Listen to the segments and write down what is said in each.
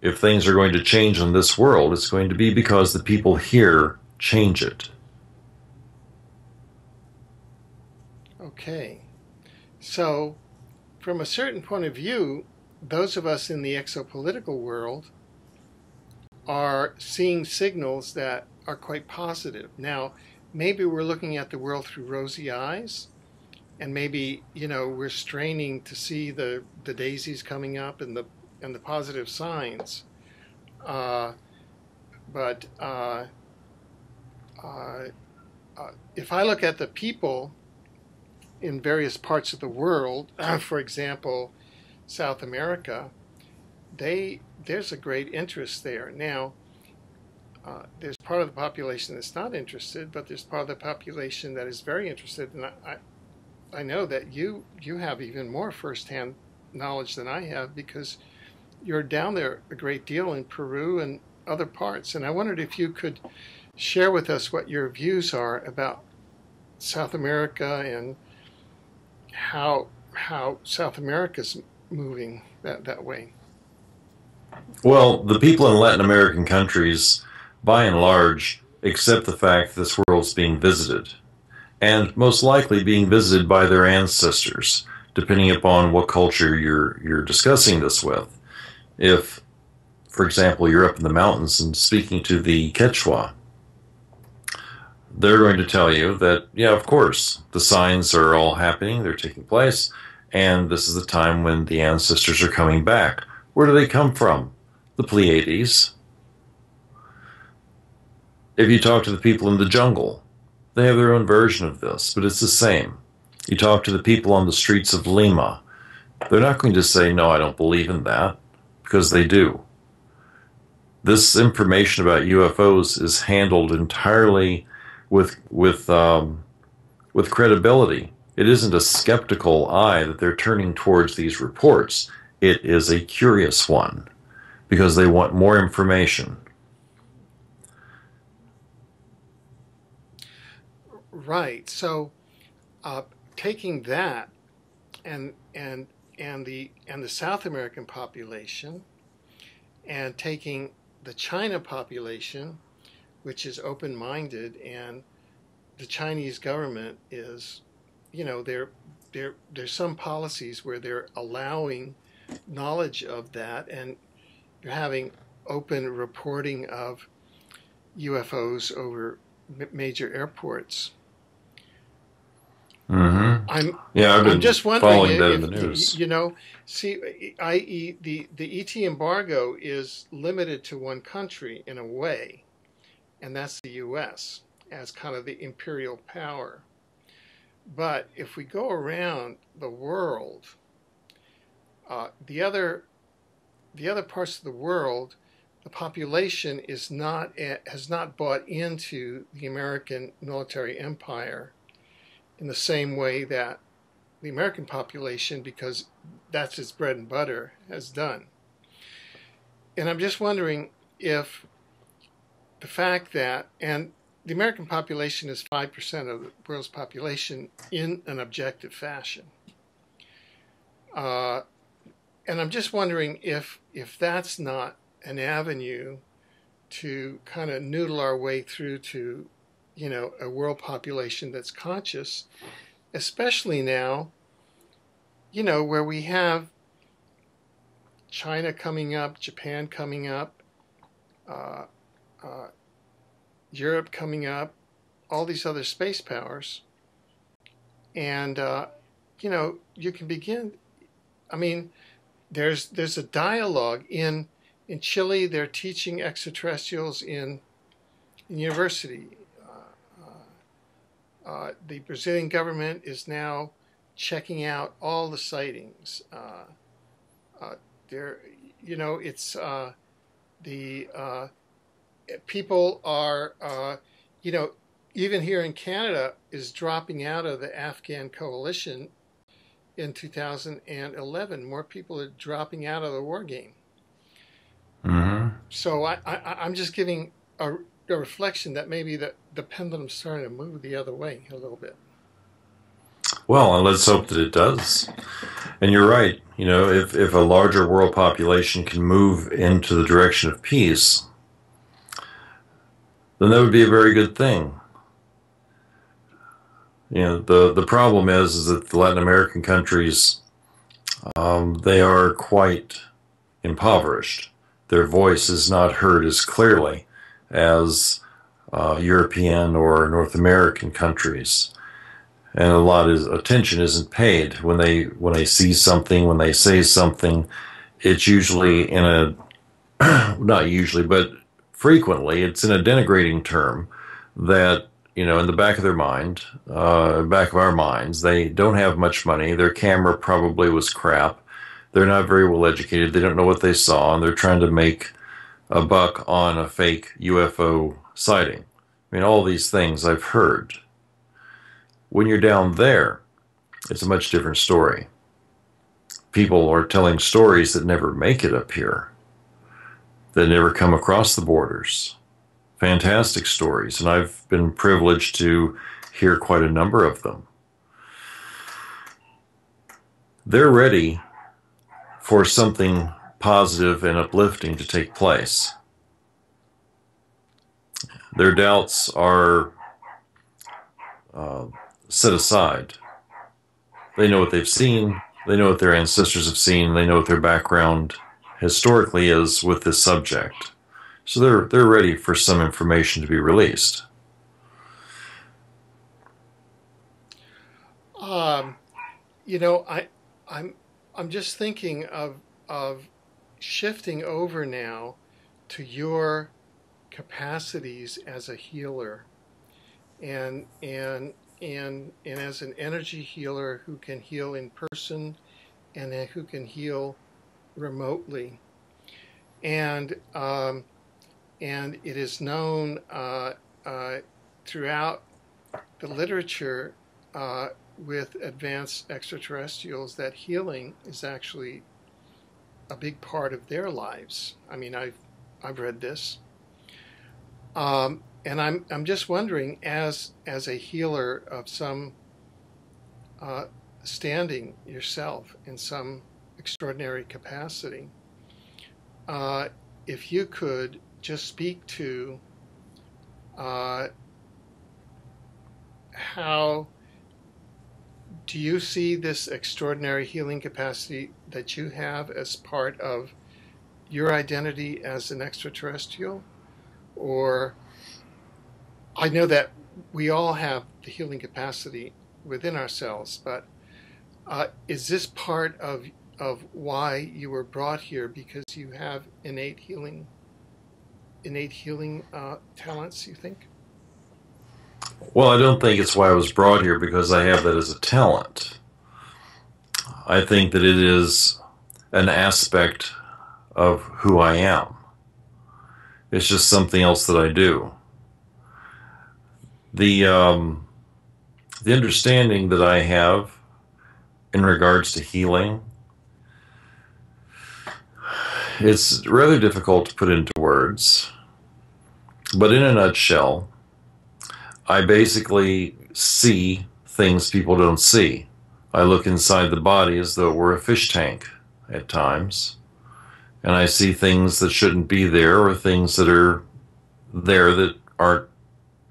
If things are going to change in this world, it's going to be because the people here change it. Okay. So, from a certain point of view, those of us in the exopolitical world are seeing signals that are quite positive. Now, maybe we're looking at the world through rosy eyes, and maybe, we're straining to see the daisies coming up and the positive signs. Uh, but uh, if I look at the people in various parts of the world, for example, South America, there's a great interest there. Now, there's part of the population that's not interested, but there's part of the population that is very interested. And I know that you have even more firsthand knowledge than I have because you're down there a great deal in Peru and other parts. And I wondered if you could share with us what your views are about South America and how South America's moving that way. Well, the people in Latin American countries, by and large, accept the fact that this world's being visited, and most likely being visited by their ancestors, depending upon what culture you're discussing this with. If, for example, you're up in the mountains and speaking to the Quechua, they're going to tell you that, yeah, of course, the signs are all happening, they're taking place, and this is the time when the ancestors are coming back. Where do they come from? The Pleiades. If you talk to the people in the jungle, they have their own version of this, but it's the same. You talk to the people on the streets of Lima, they're not going to say, no, I don't believe in that, because they do. This information about UFOs is handled entirely with credibility. It isn't a skeptical eye that they're turning towards these reports. It is a curious one because they want more information. Right. So, taking that and the South American population, and taking the China population, which is open-minded, and the Chinese government is, there's some policies where they're allowing knowledge of that, and you're having open reporting of UFOs over major airports. Mm-hmm. I've I'm been just wondering following that in the if news. i.e. the ET embargo is limited to one country in a way, and that's the U.S. as kind of the imperial power. But if we go around the world, the other parts of the world, the population has not bought into the American military empire in the same way that the American population, because that's its bread and butter, has done. And I'm just wondering if the fact that, and the American population is 5% of the world's population in an objective fashion. And I'm just wondering if that's not an avenue to kind of noodle our way through to, a world population that's conscious, especially now, where we have China coming up, Japan coming up, Europe coming up, all these other space powers. And, you can begin, I mean, there's a dialogue in Chile. They're teaching extraterrestrials in university. The Brazilian government is now checking out all the sightings. It's the people are, even here in Canada is dropping out of the Afghan coalition in 2011. More people are dropping out of the war game. Mm-hmm. So I'm just giving a reflection that maybe the pendulum's starting to move the other way a little bit. Well, and let's hope that it does. And you're right. You know, if a larger world population can move into the direction of peace, then that would be a very good thing. You know, the problem is that the Latin American countries, they are quite impoverished. Their voice is not heard as clearly as European or North American countries, and a lot of attention isn't paid when they see something, when they say something. It's usually in a not usually, but frequently, it's in a denigrating term that, you know, in the back of their mind, back of our minds, they don't have much money. Their camera probably was crap. They're not very well educated. They don't know what they saw, and they're trying to make a buck on a fake UFO sighting. I mean, all these things I've heard. When you're down there, it's a much different story. People are telling stories that never make it up here, that never come across the borders. Fantastic stories, and I've been privileged to hear quite a number of them. They're ready for something positive and uplifting to take place. Their doubts are set aside. They know what they've seen, they know what their ancestors have seen, they know what their background historically is with this subject. So they're ready for some information to be released. You know, I'm just thinking of shifting over now to your capacities as a healer, and as an energy healer who can heal in person and who can heal remotely, and it is known throughout the literature with advanced extraterrestrials that healing is actually a big part of their lives. I mean, I've read this, and I'm just wondering, as a healer of some standing yourself in some extraordinary capacity, if you could just speak to how do you see this extraordinary healing capacity that you have as part of your identity as an extraterrestrial? Or I know that we all have the healing capacity within ourselves, but is this part of why you were brought here, because you have innate healing talents, you think? Well, I don't think it's why I was brought here because I have that as a talent. I think that it is an aspect of who I am. It's just something else that I do. The understanding that I have in regards to healing, it's rather difficult to put into words, but in a nutshell, I basically see things people don't see. I look inside the body as though it were a fish tank at times, and I see things that shouldn't be there, or things that are there that aren't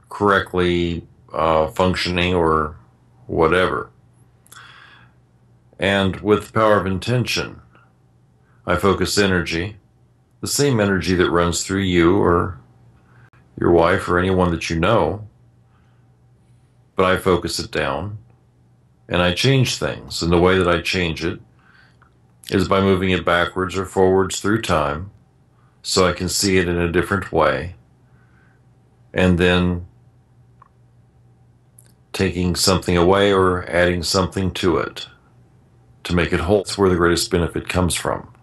correctly functioning or whatever. And with the power of intention, I focus energy, the same energy that runs through you or your wife or anyone that you know, but I focus it down and I change things. And the way that I change it is by moving it backwards or forwards through time so I can see it in a different way, and then taking something away or adding something to it to make it whole. That's where the greatest benefit comes from.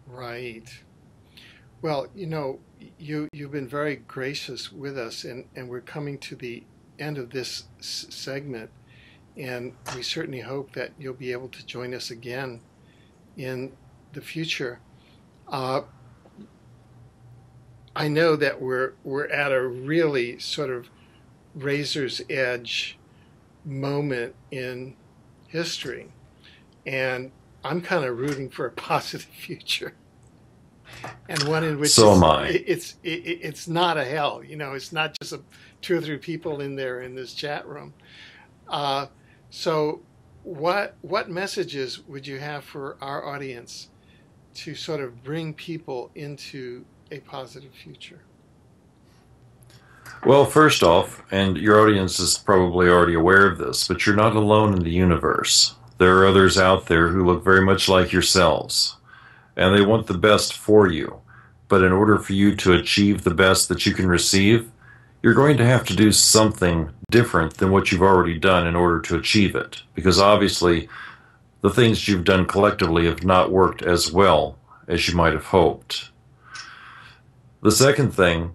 Right. Well, you know, you've been very gracious with us, and we're coming to the end of this segment, and we certainly hope that you'll be able to join us again in the future. I know that we're at a really sort of razor's edge moment in history, And I'm kind of rooting for a positive future, and one in which So am I. it's not a hell. It's not just 2 or 3 people in there in this chat room. Uh, so, what messages would you have for our audience to sort of bring people into a positive future? Well, first off, and your audience is probably already aware of this, but you're not alone in the universe. There are others out there who look very much like yourselves, and they want the best for you. But in order for you to achieve the best that you can receive, you're going to have to do something different than what you've already done in order to achieve it. Because obviously, the things you've done collectively have not worked as well as you might have hoped. The second thing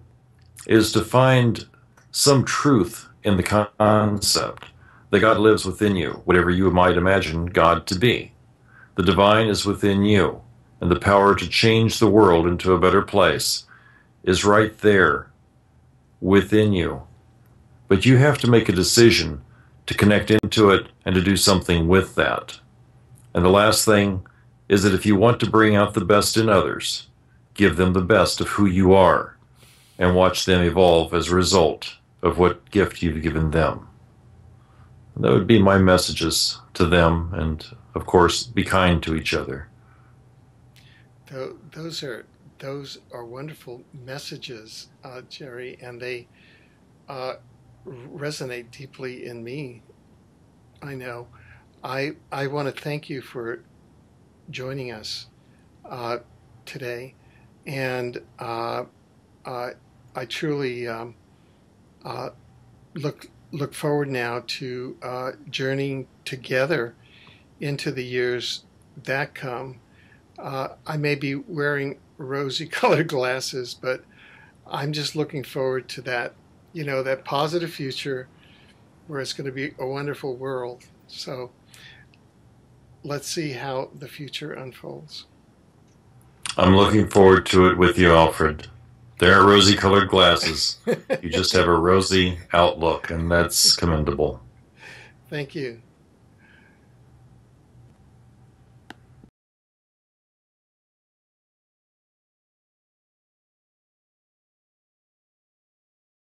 is to find some truth in the concept that God lives within you, whatever you might imagine God to be. The divine is within you, and the power to change the world into a better place is right there within you. But you have to make a decision to connect into it and to do something with that. And the last thing is that if you want to bring out the best in others, give them the best of who you are and watch them evolve as a result of what gift you've given them. And that would be my messages to them, and of course, be kind to each other. Those are wonderful messages, Jerry, and they resonate deeply in me. I know. I want to thank you for joining us today, and I truly look forward now to journeying together into the years that come. I may be wearing rosy-colored glasses, but I'm just looking forward to that, that positive future where it's going to be a wonderful world. So let's see how the future unfolds. I'm looking forward to it with you, Alfred. There are rosy-colored glasses. You just have a rosy outlook, and that's commendable. Thank you.